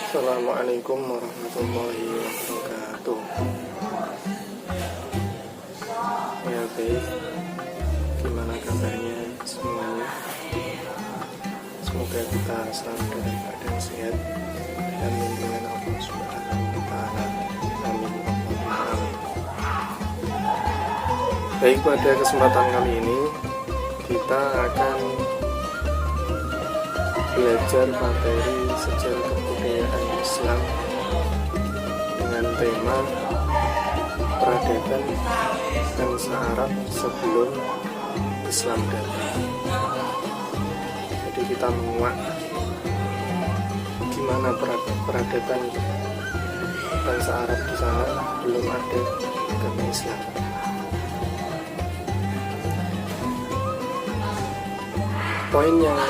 Assalamualaikum warahmatullahi wabarakatuh. Ya baik, gimana kabarnya semuanya? Semoga kita selalu dalam keadaan sehat dan lindungan Allah Subhanahu wa Ta'ala. Amin. Baik, pada kesempatan kali ini kita akan belajar materi sejarah kebudayaan Islam dengan tema peradaban bangsa Arab sebelum Islam datang. Jadi kita menguak gimana peradaban bangsa Arab di sana belum ada agama Islam. Poin yang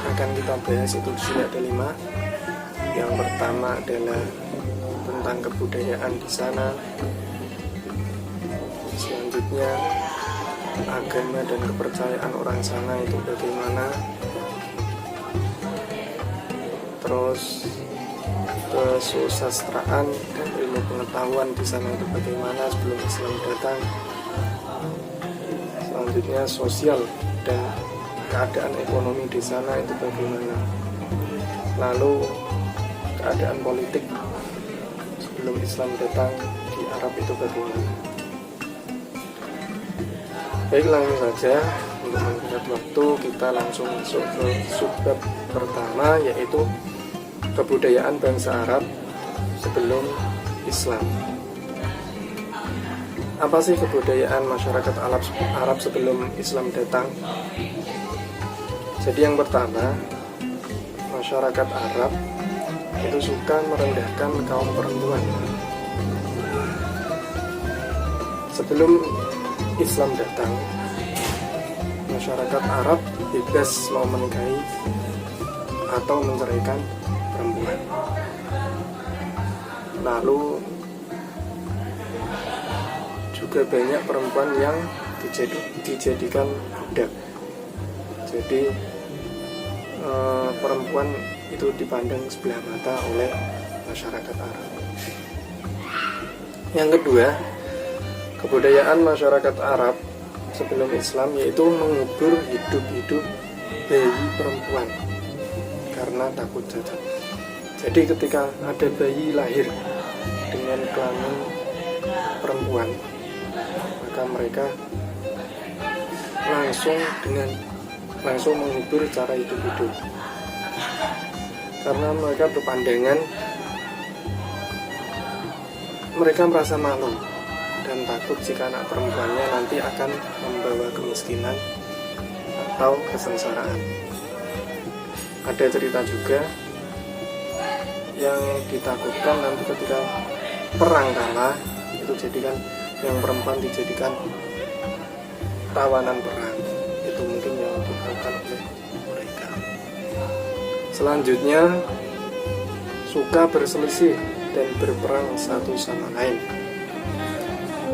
akan kita bahas itu di sini ada 5. Yang pertama adalah tentang kebudayaan di sana. Selanjutnya agama dan kepercayaan orang sana itu bagaimana. Terus kesusastraan dan ilmu pengetahuan di sana itu bagaimana sebelum Islam datang. Selanjutnya sosial dan keadaan ekonomi di sana itu bagaimana. Lalu keadaan politik sebelum Islam datang di Arab itu bagaimana. Baik, langsung saja untuk meningkat waktu kita langsung masuk ke subbab pertama, yaitu kebudayaan bangsa Arab sebelum Islam. Apa sih kebudayaan masyarakat Arab sebelum Islam datang? Jadi yang pertama, masyarakat Arab itu suka merendahkan kaum perempuan. Sebelum Islam datang, masyarakat Arab bebas mau menikahi atau menceraikan perempuan. Lalu juga banyak perempuan yang dijadikan budak. Jadi perempuan itu dipandang sebelah mata oleh masyarakat Arab. Yang kedua, kebudayaan masyarakat Arab sebelum Islam yaitu mengubur hidup-hidup bayi perempuan karena takut cacat. Jadi ketika ada bayi lahir dengan kelamin perempuan, maka mereka langsung mengubur cara hidup karena mereka berpandangan, mereka merasa malu dan takut jika anak perempuannya nanti akan membawa kemiskinan atau kesengsaraan. Ada cerita juga yang ditakutkan nanti ketika perang kalah itu jadikan yang perempuan dijadikan tawanan perang. Itu mungkin yang dilakukan oleh mereka. Selanjutnya, suka berselisih dan berperang satu sama lain.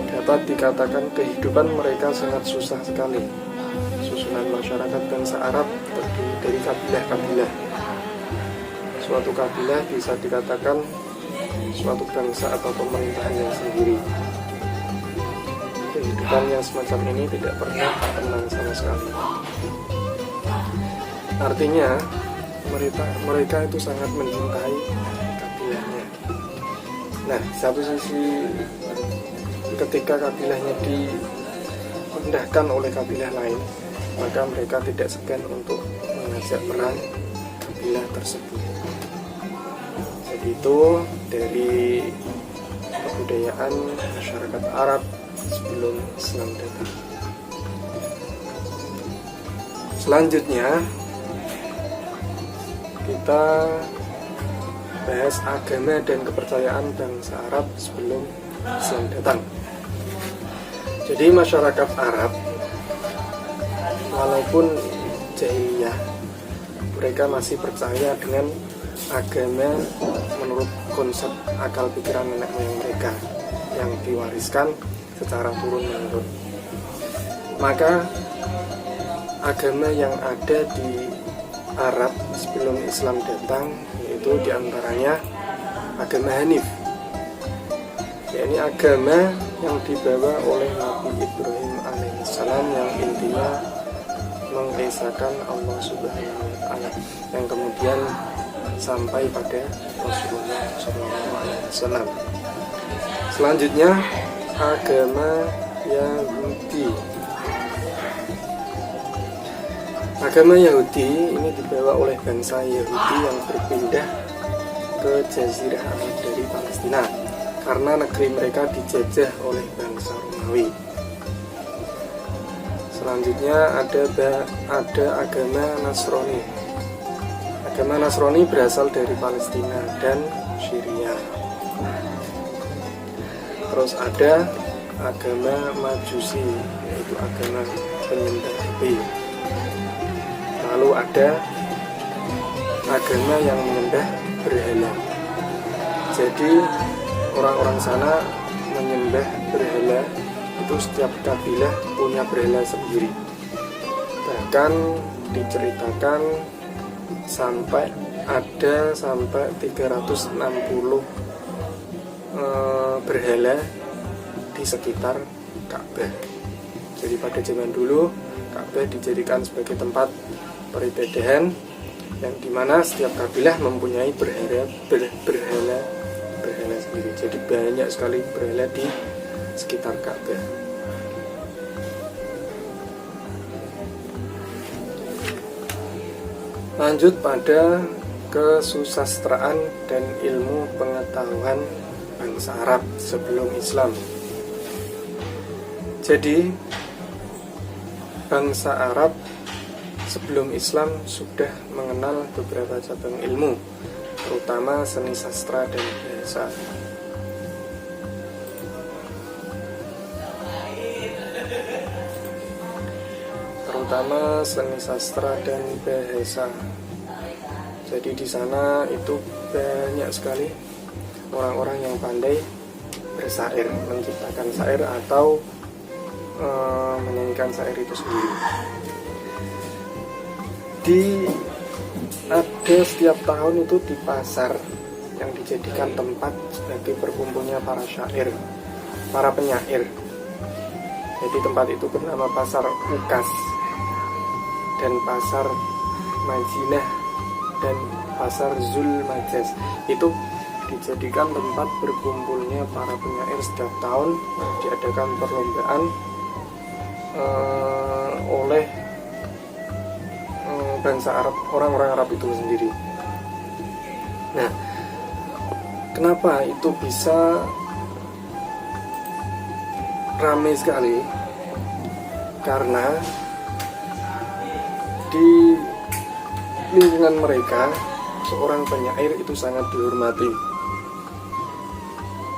Dapat dikatakan kehidupan mereka sangat susah sekali. Susunan masyarakat bangsa Arab terdiri dari kabilah-kabilah. Suatu kabilah bisa dikatakan suatu bangsa atau pemerintahan yang sendiri. Kehidupan yang semacam ini tidak pernah tenang sama sekali. Artinya mereka itu sangat mencintai kabilahnya. Nah, satu sisi ketika kabilahnya direndahkan oleh kabilah lain, maka mereka tidak segan untuk mengajak perang kabilah tersebut. Jadi itu dari kebudayaan masyarakat Arab sebelum Islam datang. Selanjutnya kita bahas agama dan kepercayaan bangsa Arab sebelum Islam datang. Jadi masyarakat Arab walaupun jahiliyah, mereka masih percaya dengan agama menurut konsep akal pikiran nenek moyang mereka yang diwariskan secara turun-menurun. Maka agama yang ada di Arab sebelum Islam datang yaitu diantaranya agama Hanif, yakni agama yang dibawa oleh Nabi Ibrahim alaihissalam, yang intinya mengesahkan Allah Subhanahu wa Ta'ala, yang kemudian sampai pada Rasulullah SAW. Selanjutnya agama Yahudi. Agama Yahudi ini dibawa oleh bangsa Yahudi yang berpindah ke Jazirah Arab dari Palestina karena negeri mereka dijajah oleh bangsa Romawi. Selanjutnya ada agama Nasrani. Agama Nasrani berasal dari Palestina dan Syria. Terus ada agama Majusi, yaitu agama penyembah api. Lalu ada agama yang menyembah berhala. Jadi orang-orang sana menyembah berhala, itu setiap kabilah punya berhala sendiri. Bahkan diceritakan sampai 360 berhala di sekitar Ka'bah. Jadi pada zaman dulu Ka'bah dijadikan sebagai tempat peribadahan, yang dimana setiap kabilah mempunyai berhala sendiri. Jadi banyak sekali berhala di sekitar Ka'bah. Lanjut pada kesusastraan dan ilmu pengetahuan bangsa Arab sebelum Islam. Jadi bangsa Arab sebelum Islam sudah mengenal beberapa cabang ilmu, terutama seni sastra dan bahasa. Jadi di sana itu banyak sekali orang-orang yang pandai bersair, menciptakan syair atau menyanyikan syair itu sendiri. Ada setiap tahun itu di pasar yang dijadikan tempat sebagai berkumpulnya para syair, para penyair. Jadi tempat itu bernama Pasar Ukas dan Pasar Madinah dan Pasar Zulmajaz. Itu dijadikan tempat berkumpulnya para penyair setiap tahun. Diadakan perlombaan oleh bangsa Arab, orang-orang Arab itu sendiri. Nah, kenapa itu bisa ramai sekali? Karena di lingkungan mereka seorang penyair itu sangat dihormati.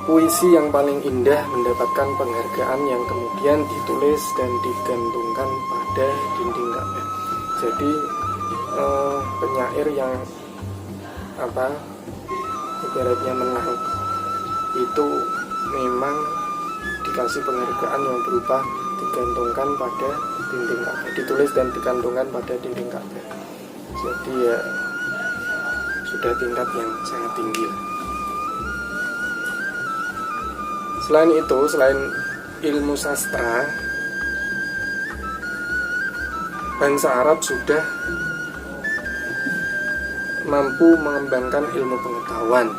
Puisi yang paling indah mendapatkan penghargaan yang kemudian ditulis dan digantungkan pada dinding Ka'bah. Jadi penyair yang ibaratnya menang itu memang dikasih penghargaan yang berupa digantungkan pada dinding Ka'bah, ditulis dan digantungkan pada dinding Ka'bah. Jadi ya sudah tingkat yang sangat tinggi. Selain itu, selain ilmu sastra, bangsa Arab sudah mampu mengembangkan ilmu pengetahuan.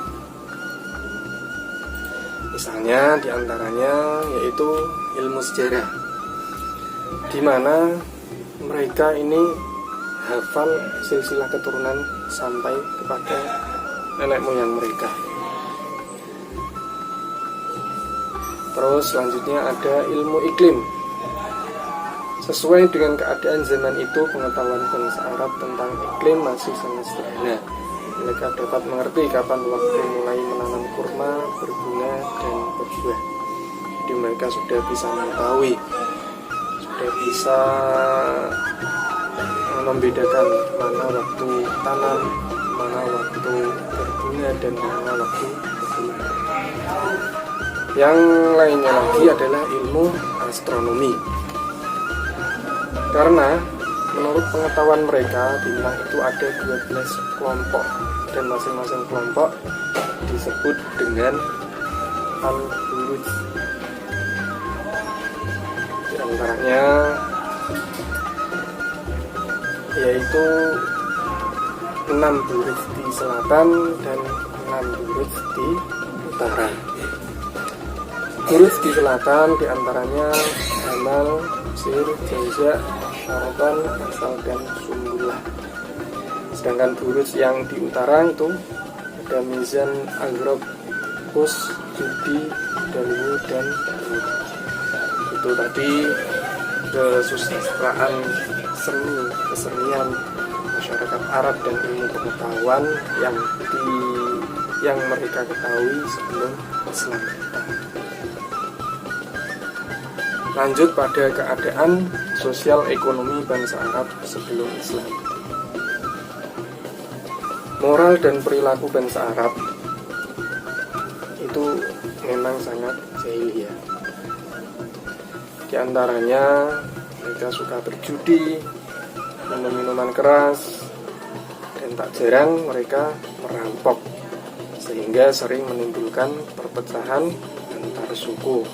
Misalnya diantaranya yaitu ilmu sejarah, di mana mereka ini hafal silsilah keturunan sampai kepada nenek moyang mereka. Terus selanjutnya ada ilmu iklim. Sesuai dengan keadaan zaman itu, pengetahuan bangsa Arab tentang iklim masih sangat sederhana. Mereka dapat mengerti kapan waktu mulai menanam kurma, berbunga, dan berbuah. Jadi mereka sudah bisa mengetahui, sudah bisa membedakan mana waktu tanam, mana waktu berbunga, dan mana waktu berbuah. Yang lainnya lagi adalah ilmu astronomi. Karena menurut pengetahuan mereka, bintang itu ada 12 kelompok, dan masing-masing kelompok disebut dengan al-buruj. Di antaranya yaitu 6 buruj di selatan dan 6 buruj di utara. Buruj di selatan diantaranya Amal, Sir, Jauza, Syaratan, Asal, dan Sumbulah. Sedangkan buruj yang di utara itu ada Mizan, Agrab, Kus, Judi, Dalwu, dan Dalwu. Itu tadi kesusastraan seni kesenian masyarakat Arab dan ilmu pengetahuan yang mereka ketahui sebelum Islam. Lanjut pada keadaan sosial ekonomi bangsa Arab sebelum Islam. Moral dan perilaku bangsa Arab itu memang sangat jahiliyah. Di antaranya mereka suka berjudi, minum minuman keras, dan tak jarang mereka merampok, sehingga sering menimbulkan perpecahan antar suku.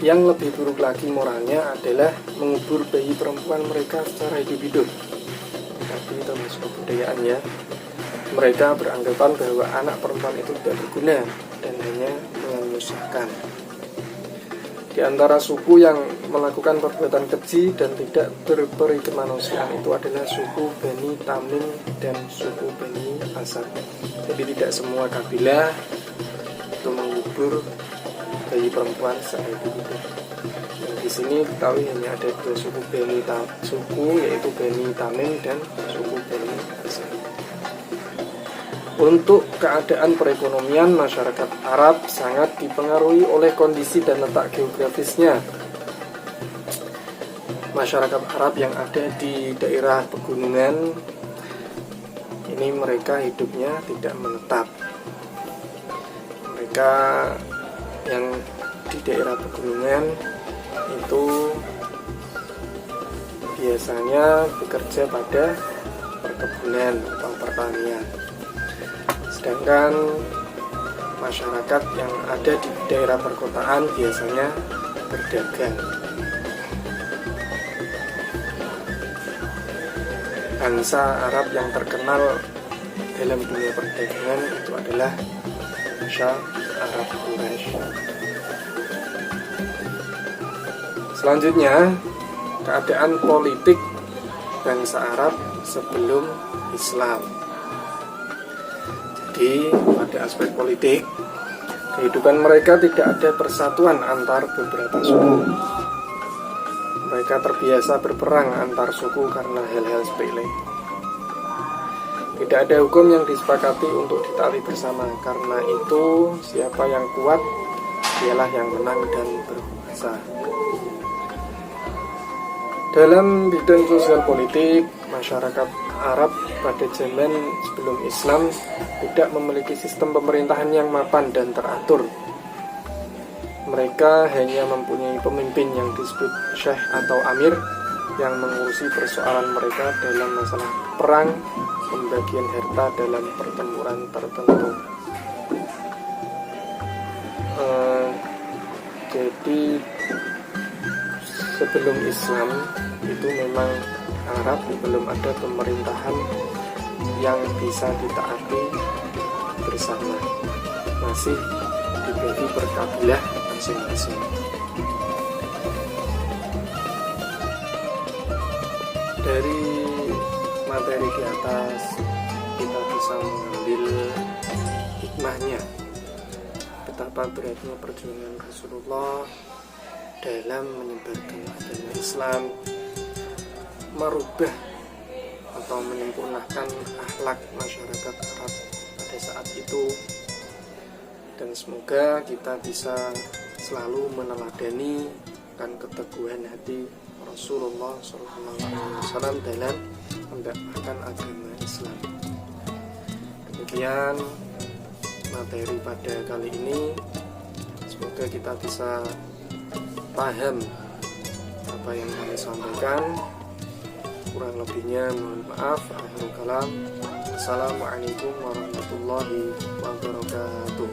Yang lebih buruk lagi moralnya adalah mengubur bayi perempuan mereka secara hidup-hidup. Tapi termasuk kebudayaan ya. Mereka beranggapan bahwa anak perempuan itu tidak berguna dan hanya menyusahkan. Di antara suku yang melakukan perbuatan keji dan tidak berperi kemanusiaan itu adalah suku Bani Tamim dan suku Bani Asad. Jadi tidak semua kabilah itu mengubur bayi perempuan secara hidup-hidup. Dan di sini ketahui hanya ada 2 suku yaitu Bani Tamim dan suku Bani Asad. Untuk keadaan perekonomian, masyarakat Arab sangat dipengaruhi oleh kondisi dan letak geografisnya. Masyarakat Arab yang ada di daerah pegunungan ini mereka hidupnya tidak menetap. Mereka yang di daerah pegunungan itu biasanya bekerja pada perkebunan atau pertanian. Sedangkan masyarakat yang ada di daerah perkotaan biasanya berdagang. Bangsa Arab yang terkenal dalam dunia perdagangan itu adalah bangsa Arab Quraisy. Selanjutnya, keadaan politik bangsa Arab sebelum Islam. Jadi pada aspek politik, kehidupan mereka tidak ada persatuan antar beberapa suku. Mereka terbiasa berperang antar suku karena hal-hal sepele. Tidak ada hukum yang disepakati untuk ditaati bersama. Karena itu, siapa yang kuat, dialah yang menang dan berkuasa. Dalam bidang sosial politik, masyarakat Arab pada zaman sebelum Islam tidak memiliki sistem pemerintahan yang mapan dan teratur. Mereka hanya mempunyai pemimpin yang disebut syekh atau amir yang mengurusi persoalan mereka dalam masalah perang, pembagian harta dalam pertempuran tertentu. Jadi sebelum Islam itu memang Arab belum ada pemerintahan yang bisa ditaati bersama, masih dibagi per kabilah masing-masing. Dari materi di atas kita bisa mengambil hikmahnya betapa beratnya perjuangan Rasulullah dalam menyebarkan agama Islam, merubah atau menyempurnakan akhlak masyarakat Arab pada saat itu. Dan semoga kita bisa selalu meneladani dan keteguhan hati Rasulullah SAW dalam mendakwahkan agama Islam. Demikian materi pada kali ini. Semoga kita bisa paham apa yang kami sampaikan. Kurang lebihnya mohon maaf. Akhirul kalam. Assalamualaikum warahmatullahi wabarakatuh.